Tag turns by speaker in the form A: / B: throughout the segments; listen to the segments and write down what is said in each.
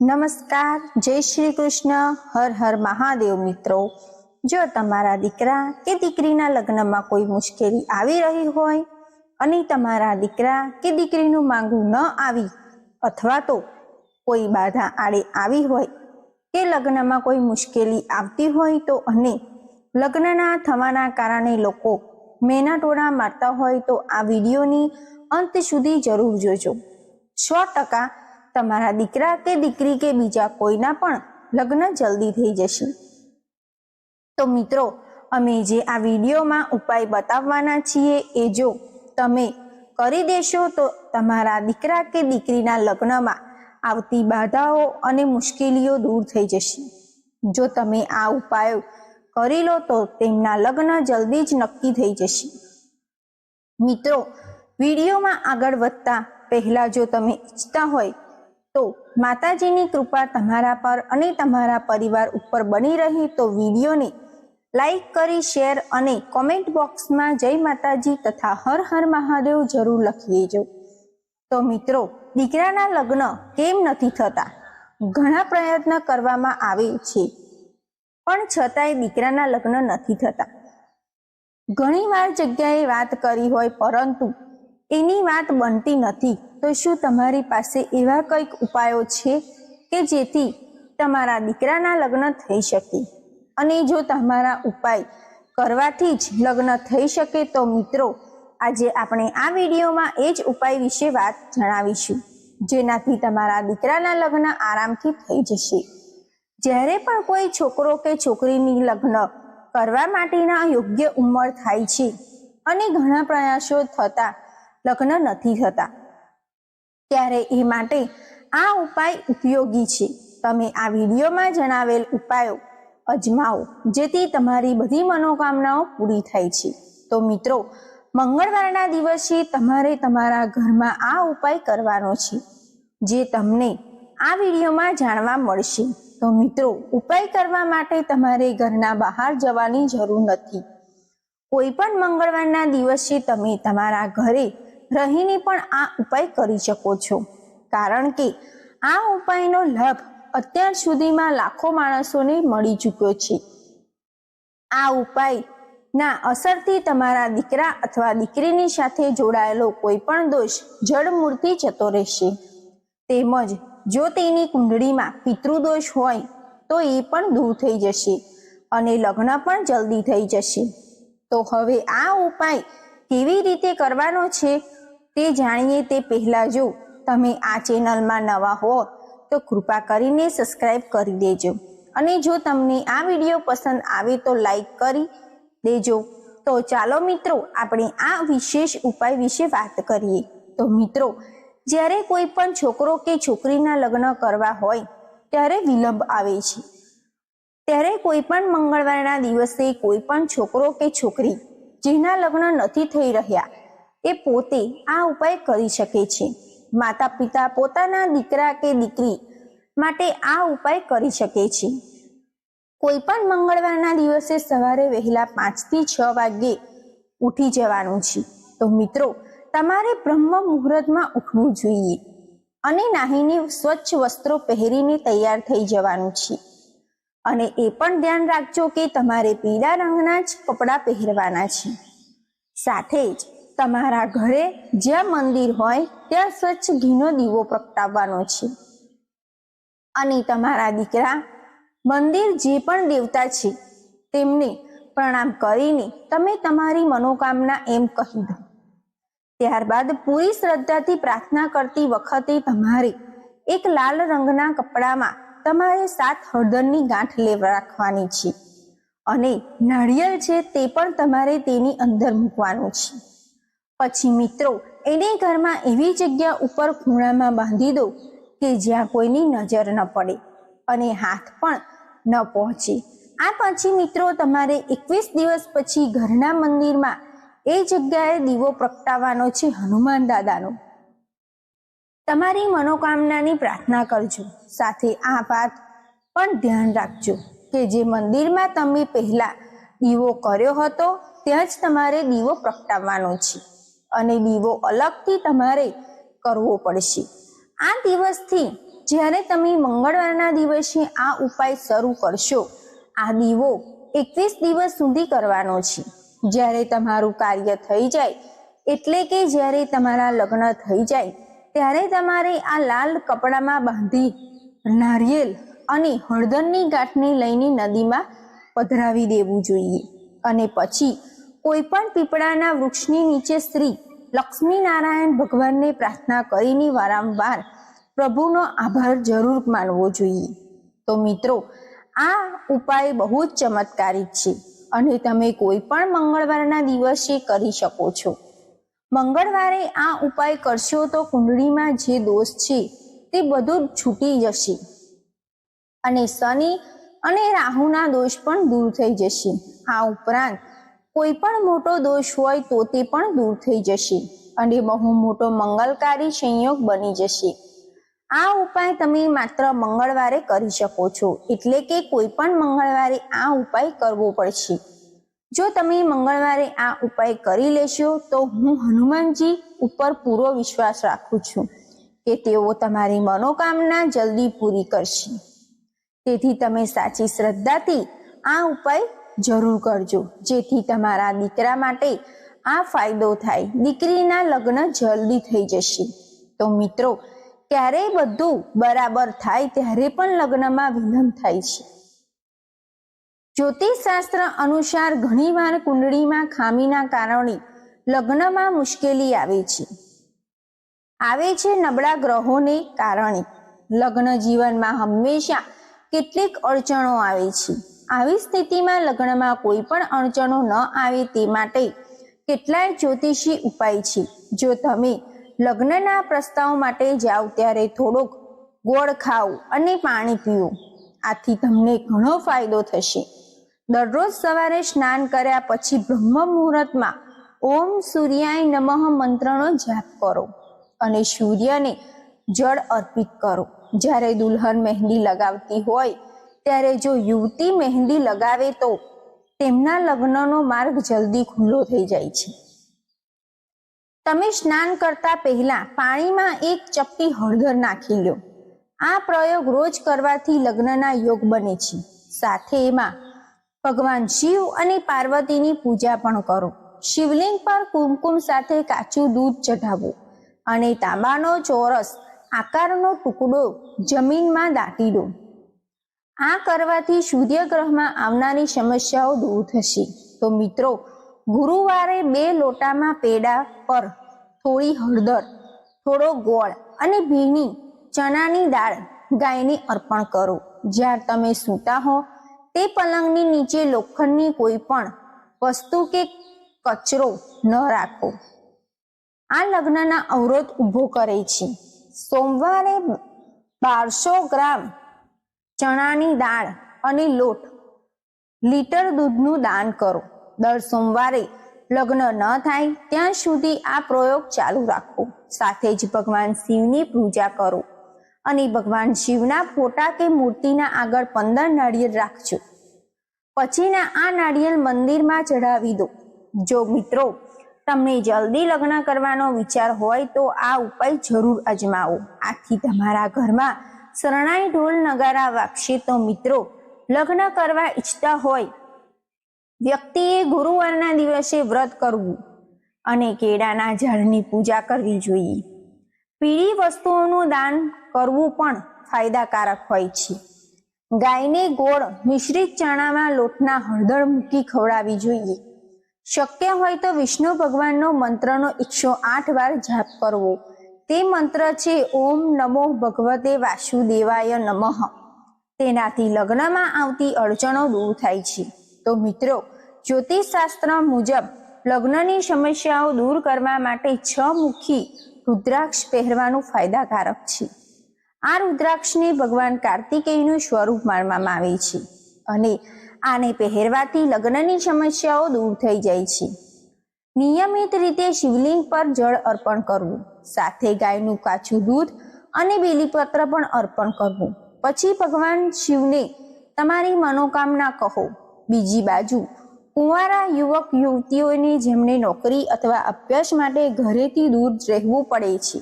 A: નમસ્કાર, જય શ્રી કૃષ્ણ, હર હર મહાદેવ મિત્રો। જો તમારા દીકરા કે દીકરીના લગ્નમાં કોઈ મુશ્કેલી આવી રહી હોય અને તમારા દીકરા કે દીકરીનું માંગવું ન આવી અથવા તો કોઈ બાધા આડે આવી હોય કે લગ્નમાં કોઈ મુશ્કેલી આવતી હોય તો અને લગ્નના થવાના કારણે લોકો મેના ટોણા મારતા હોય તો આ વિડીયોની અંત સુધી જરૂર જોજો। 100% તમારા દીકરા કે દીકરી કે બીજા કોઈના પણ લગ્ન જલ્દી થઈ જશે। તો મિત્રો, અમે જે આ વિડીયોમાં ઉપાય બતાવવાના છીએ એ જો તમે કરી દેશો તો તમારા દીકરા કે દીકરીના લગ્નમાં આવતી બાધાઓ અને મુશ્કેલીઓ દૂર થઈ જશે। જો તમે આ ઉપાયો કરી લો તો તેમના લગ્ન જલ્દી જ નક્કી થઈ જશે। મિત્રો, વિડીયોમાં આગળ વધતા પહેલા જો તમે ઈચ્છતા હોય તો માતાજીની કૃપા તમારા પર અને તમારા પરિવાર ઉપર બની રહી તો વિડીયોને લાઈક કરી શેર અને કોમેન્ટ બોક્સમાં જય માતાજી તથા હર હર મહાદેવ જરૂર લખી દેજો। તો મિત્રો, દીકરાના લગ્ન કેમ નથી થતા? ઘણા પ્રયત્ન કરવામાં આવે છે પણ છતાંય દીકરાના લગ્ન નથી થતા। ઘણીવાર જગ્યાએ વાત કરી હોય પરંતુ એની વાત બનતી નથી। તો શું તમારી પાસે એવા કંઈક ઉપાયો છે કે જેથી તમારા દીકરાના લગ્ન થઈ શકે? અને જો તમારા ઉપાય કરવાથી જ લગ્ન થઈ શકે તો મિત્રો, આજે આપણે આ વિડીયોમાં એ જ ઉપાય વિશે વાત જણાવીશું જેનાથી તમારા દીકરાના લગ્ન આરામથી થઈ જશે। જ્યારે પણ કોઈ છોકરો કે છોકરીની લગ્ન કરવા માટેના યોગ્ય ઉંમર થાય છે અને ઘણા પ્રયાસો થતા લગ્ન નથી થતા ત્યારે એ માટે આ ઉપાય ઉપયોગી છે। તમે આ વિડીયોમાં જણાવેલ ઉપાયો અજમાવો જેથી તમારી બધી મનોકામનાઓ પૂરી થાય છે। તો મિત્રો, મંગળવારના દિવસે તમારે તમારા ઘરમાં આ ઉપાય કરવાનો છે જે તમને આ વિડીયોમાં જાણવા મળશે। તો મિત્રો, ઉપાય કરવા માટે તમારે ઘરના બહાર જવાની જરૂર નથી। કોઈ પણ મંગળવારના દિવસે તમે તમારા ઘરે રહીને પણ આ ઉપાય કરી શકો છો કારણ કે આ ઉપાયનો લાભ અત્યાર સુધીમાં લાખો માણસોને મળી ચૂક્યો છે। આ ઉપાયના અસરથી તમારા દીકરા અથવા દીકરીની સાથે જોડાયેલો કોઈ પણ દોષ જડમૂળથી જતો રહેશે। તેમજ જો તેની કુંડળીમાં પિતૃદોષ હોય તો એ પણ દૂર થઈ જશે અને લગ્ન પણ જલ્દી થઈ જશે। તો હવે આ ઉપાય કેવી રીતે કરવાનો છે તે જાણીએ તે પહેલા જો તમે આ ચેનલમાં નવા હો તો કૃપા કરીને સબસ્ક્રાઇબ કરી દેજો અને જો તમને આ વિડીયો પસંદ આવે તો લાઈક કરી દેજો। તો ચાલો મિત્રો, આપણે આ વિશેષ ઉપાય વિશે વાત કરીએ। તો મિત્રો, જ્યારે કોઈ પણ છોકરો કે છોકરીના લગ્ન કરવા હોય ત્યારે વિલંબ આવે છે। ત્યારે કોઈ પણ મંગળવારના દિવસે કોઈ પણ છોકરો કે છોકરી જેના લગ્ન નથી થઈ રહ્યા એ પોતે આ ઉપાય કરી શકે છે। માતા પિતા પોતાના દીકરા કે દીકરી માટે આ ઉપાય કરી શકે છે। કોઈ પણ મંગળવારના દિવસે સવારે વહેલા 5 થી 6 વાગ્યે ઉઠી જવાનું છે। તો મિત્રો, તમારે બ્રહ્મ મુહૂર્તમાં ઉઠવું જોઈએ અને નાહીને સ્વચ્છ વસ્ત્રો પહેરીને તૈયાર થઈ જવાનું છે અને એ પણ ધ્યાન રાખજો કે તમારે પીળા રંગના જ કપડાં પહેરવાના છે। સાથે જ તમારા ઘરે જ્યાં મંદિર હોય ત્યાં સ્વચ્છ ઘીનો દીવો પ્રગટાવવાનો છે અને તમારા દીકરા મંદિર જે પણ દેવતા છે તેમને પ્રણામ કરીને તમે તમારી મનોકામના એમ કહી દો। ત્યારબાદ પૂરી શ્રદ્ધાથી પ્રાર્થના કરતી વખતે તમારે એક લાલ રંગના કપડામાં તમારે 7 હળદરની ગાંઠ રાખવાની છે અને નાળિયેર છે તે પણ તમારે તેની અંદર મૂકવાનું છે। પછી મિત્રો, એને ઘરમાં એવી જગ્યા ઉપર ખૂણામાં બાંધી દો કે જ્યાં કોઈની નજર ન પડે અને હાથ પણ ન પહોંચે। આ પછી મિત્રો, તમારે 21 દિવસ પછી ઘરના મંદિરમાં એ જગ્યાએ દીવો પ્રગટાવવાનો છે હનુમાન દાદાનો। તમારી મનોકામનાની પ્રાર્થના કરજો। સાથે આ વાત પણ ધ્યાન રાખજો કે જે મંદિરમાં તમે પહેલા દીવો કર્યો હતો ત્યાં જ તમારે દીવો પ્રગટાવવાનો છે અને દીવો અલગથી તમારે કરવો પડશે। આ દિવસથી જ્યારે તમે મંગળવારના દિવસે આ ઉપાય શરૂ કરશો, આ દીવો 21 દિવસ સુધી કરવાનો છે. જ્યારે તમારું કાર્ય થઈ જાય, એટલે કે જ્યારે તમારા લગ્ન થઈ જાય, ત્યારે તમારે આ લાલ કપડામાં બાંધી નારિયેલ અને હળદરની ગાંઠને લઈને નદીમાં પધરાવી દેવું જોઈએ. અને પછી કોઈ પણ પીપળાના વૃક્ષની નીચે શ્રી લક્ષ્મીનારાયણ ભગવાનને પ્રાર્થના કરીને વારંવાર પ્રભુનો આભાર જરૂર માનવો જોઈએ. તો મિત્રો, આ ઉપાય બહુ જ ચમત્કારિક છે અને તમે કોઈ પણ મંગળવારના દિવસે કરી શકો છો. મંગળવારે આ ઉપાય કરશો તો કુંડળીમાં જે દોષ છે તે બધું જ છૂટી જશે અને શનિ અને રાહુના દોષ પણ દૂર થઈ જશે. આ ઉપરાંત કોઈ પણ મોટો દોષ હોય તો તે પણ દૂર થઈ જશે અને બહુ મોટો મંગલકારી સંયોગ બની જશે. આ ઉપાય તમે માત્ર મંગળવારે કરી શકો છો, એટલે કે કોઈ પણ મંગળવારે આ ઉપાય કરવો પડશે. જો તમે મંગળવારે આ ઉપાય કરી લેશો તો હું હનુમાનજી ઉપર પૂરો વિશ્વાસ રાખું છું કે તેઓ તમારી મનોકામના જલ્દી પૂરી કરશે. તેથી તમે સાચી શ્રદ્ધાથી આ ઉપાય જરૂર કરજો, જેથી તમારા દીકરા માટે આ ફાયદો થાય. દીકરીના લગ્ન જલ્દી થઈ જશે. તો મિત્રો, ક્યારેય બધું બરાબર થાય ત્યારે પણ લગ્નમાં વિલંબ થાય છે. જ્યોતિષ શાસ્ત્ર અનુસાર ઘણીવાર કુંડળીમાં ખામીના કારણે લગ્નમાં મુશ્કેલી આવે છે નબળા ગ્રહોને કારણે. લગ્ન જીવનમાં હંમેશા કેટલીક અડચણો આવે છે. આવી સ્થિતિમાં લગ્નમાં કોઈ પણ અડચણો ન આવે તે માટે કેટલાય જ્યોતિષી ઉપાય છે. જો તમે લગ્નના પ્રસ્તાવ માટે જાઓ ત્યારે થોડોક ગોળ ખાઓ અને પાણી પીઓ. આથી તમને ઘણો ફાયદો થશે. દરરોજ સવારે સ્નાન કર્યા પછી બ્રહ્મ મુહૂર્તમાં ઓમ સૂર્યાય નમઃ મંત્રનો જાપ કરો અને સૂર્યને જળ અર્પિત કરો. જ્યારે દુલ્હન મહેંદી લગાવતી હોય ત્યારે જો યુવતી મહેંદી લગાવે તો તેમના લગ્નનો માર્ગ જલ્દી ખુલ્લો થઈ જાય છે. તમે સ્નાન કરતા પહેલા પાણીમાં 1 ચપટી હળદર નાખી લો. આ પ્રયોગ રોજ કરવાથી લગ્નના યોગ બને છે. સાથે એમાં ભગવાન શિવ અને પાર્વતીની પૂજા પણ કરો. શિવલિંગ પર કુમકુમ સાથે કાચું દૂધ ચઢાવો અને તાંબાનો ચોરસ આકારનો ટુકડો જમીનમાં દાટી દો. આ કરવાથી સૂર્યગ્રહમાં આવનારી સમસ્યાઓ દૂર થશે. તો મિત્રો, ગુરુવારે 2 લોટામાં પેડા પર થોડી હળદર, થોડો ગોળ અને ભીની ચણાની દાળ ગાયને અર્પણ કરો. જ્યાં તમે સૂતા હો તે પલંગની નીચે લોખંડની કોઈ પણ વસ્તુ કે કચરો ન રાખો. આ લગ્નના અવરોધ ઊભો કરે છે. સોમવારે 1200 ગ્રામ ચણાની દાળ અને લોટ લીટર દૂધનું દાન કરો. દર સોમવારે લગ્ન ન થાય ત્યાં સુધી આ પ્રયોગ ચાલુ રાખો. સાથે જ ભગવાન શિવની પૂજા કરો અને ભગવાન શિવના ફોટા કે મૂર્તિના આગળ 15 નાળિયેર રાખજો. પછીના આ નાળિયેર મંદિરમાં ચઢાવી દો. જો મિત્રો, તમને જલ્દી લગ્ન કરવાનો વિચાર હોય તો આ ઉપાય જરૂર અજમાવો. આથી તમારા ઘરમાં શરણાઈ ઢોલ નગારા વાગશે. તો મિત્રો, લગ્ન કરવા ઈચ્છતા હોય વ્યક્તિએ ગુરુવારના દિવસે વ્રત કરવું અને કેળાના ઝાડની પૂજા કરવી જોઈએ. પીળી વસ્તુઓનું દાન કરવું પણ ફાયદાકારક હોય છે. ગાયને ગોળ મિશ્રિત ચણામાં લોટના હળદર મૂકી ખવડાવવી જોઈએ. શક્ય હોય તો વિષ્ણુ ભગવાનનો મંત્રનો 108 વાર જાપ કરવો. તે મંત્ર છે ઓમ નમો ભગવતે વાસુદેવાય નમઃ. તેનાથી લગ્નમાં આવતી અડચણો દૂર થાય છે. તો મિત્રો, જ્યોતિષ શાસ્ત્ર મુજબ લગ્નની સમસ્યાઓ દૂર કરવા માટે 6 મુખી રુદ્રાક્ષ પહેરવાનું ફાયદાકારક છે. આ રુદ્રાક્ષને ભગવાન કાર્તિકેયનું સ્વરૂપ માનવામાં આવે છે અને આને પહેરવાથી લગ્નની સમસ્યાઓ દૂર થઈ જાય છે. નિયમિત રીતે શિવલિંગ પર જળ અર્પણ કરવું, સાથે ગાયનું કાચું દૂધ અને બેલીપત્ર પણ અર્પણ કરવું. પછી ભગવાન શિવને તમારી મનોકામના કહો. બીજી બાજુ કુંવારા યુવક યુવતીઓને જેમને નોકરી અથવા અભ્યાસ માટે ઘરેથી દૂર રહેવું પડે છે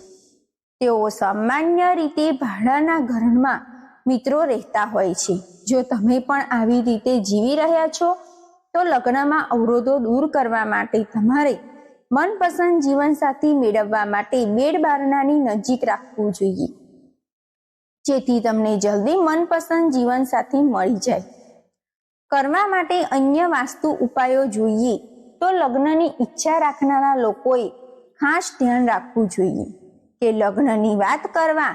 A: તેઓ સામાન્ય રીતે ભાડાના ઘરમાં મિત્રો રહેતા હોય છે. જો તમે પણ આવી રીતે જીવી રહ્યા છો તો લગ્નમાં અવરોધો દૂર કરવા માટે તમારે મનપસંદ જીવનસાથી મેળવવા માટે બેડ બારણાની નજીક રાખવું જોઈએ, જેથી તમને જલ્દી મનપસંદ જીવનસાથી મળી જાય. કરવા માટે અન્ય વાસ્તુ ઉપાયો જોઈએ તો લગ્નની ઈચ્છા રાખનારા લોકોએ ખાસ ધ્યાન રાખવું જોઈએ કે લગ્નની વાત કરવા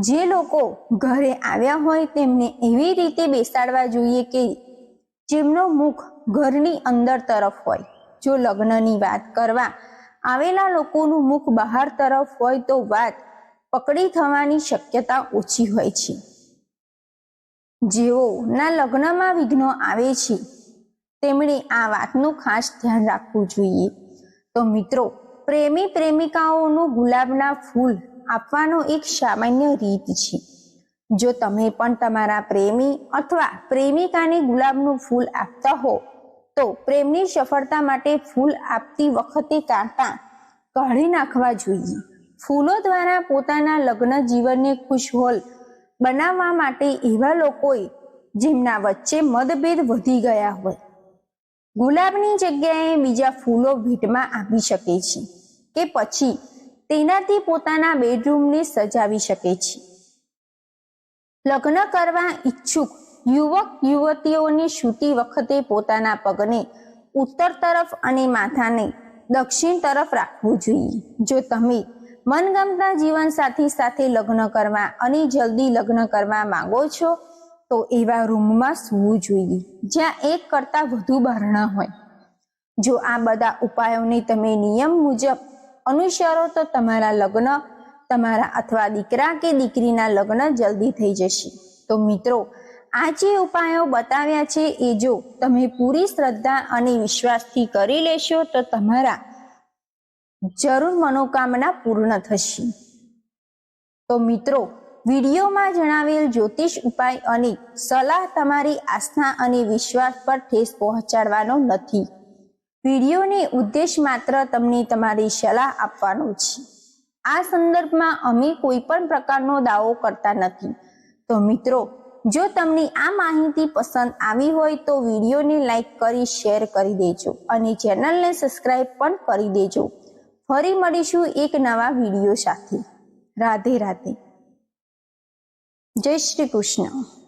A: જે લોકો ઘરે આવ્યા હોય તેમને એવી રીતે બેસાડવા જોઈએ કે જેમનો મુખ ઘરની અંદર તરફ હોય. જો લગ્નની વાત કરવા આવેલા લોકોનું મુખ બહાર તરફ હોય તો વાત પકડી થવાની શક્યતા ઓછી હોય છે. જેઓના લગ્નમાં વિઘ્નો આવે છે તેમણે આ વાતનું ખાસ ધ્યાન રાખવું જોઈએ. તો મિત્રો, પ્રેમી પ્રેમિકાઓનું ગુલાબના ફૂલ આપવાનો એક સામાન્ય રીત છે. જો તમે પણ તમારા પ્રેમી અથવા પ્રેમિકાને ગુલાબનું ફૂલ આપતા હો તો પ્રેમની સફળતા માટે ફૂલ આપતી વખતે કાંટા કાઢી નાખવા જોઈએ. ફૂલો દ્વારા પોતાના લગ્ન જીવનને ખુશહાલ બનાવવા માટે એવા લોકોએ જેમના વચ્ચે મતભેદ વધી ગયા હોય ગુલાબની જગ્યાએ બીજા ફૂલો ભેટમાં આપી શકે છે કે પછી તેનાથી પોતાના બેડરૂમને સજાવી શકે છે. લગ્ન કરવા ઈચ્છુક યુવક યુવતીઓને સૂતી વખતે પોતાના પગને ઉત્તર તરફ અને માથાને દક્ષિણ તરફ રાખવું જોઈએ. જો તમે મનગમતા જીવનસાથી સાથે લગ્ન કરવા અને જલ્દી લગ્ન કરવા માંગો છો તો એવા રૂમમાં સૂવું જોઈએ જ્યાં એક કરતાં વધુ બારણા હોય. જો આ બધા ઉપાયોને તમે નિયમ મુજબ અનુસરો તો તમારા લગ્ન, તમારા અથવા દીકરા કે દીકરીના લગ્ન જલ્દી થઈ જશે. તો મિત્રો, આ જે ઉપાયો બતાવ્યા છે એ જો તમે પૂરી શ્રદ્ધા અને વિશ્વાસથી કરી લેશો તો તમારા જરૂર મનોકામના પૂર્ણ થશે. તો મિત્રો, વિડીયોમાં જણાવેલ જ્યોતિષ ઉપાય અને સલાહ તમારી આસ્થા અને વિશ્વાસ પર ઠેસ પહોંચાડવાનો નથી. વિડીયોને ઉદ્દેશ માત્ર તમને તમારી સલાહ આપવાનો છે. આ સંદર્ભમાં અમે કોઈ પણ પ્રકારનો દાવો કરતા નથી. તો મિત્રો, જો તમને આ માહિતી પસંદ આવી હોય તો વિડીયોને લાઈક કરી શેર કરી દેજો અને ચેનલને સબસ્ક્રાઈબ પણ કરી દેજો. ફરી મળીશું એક નવા વિડીયો સાથે. રાધે રાધે. જય શ્રી કૃષ્ણ.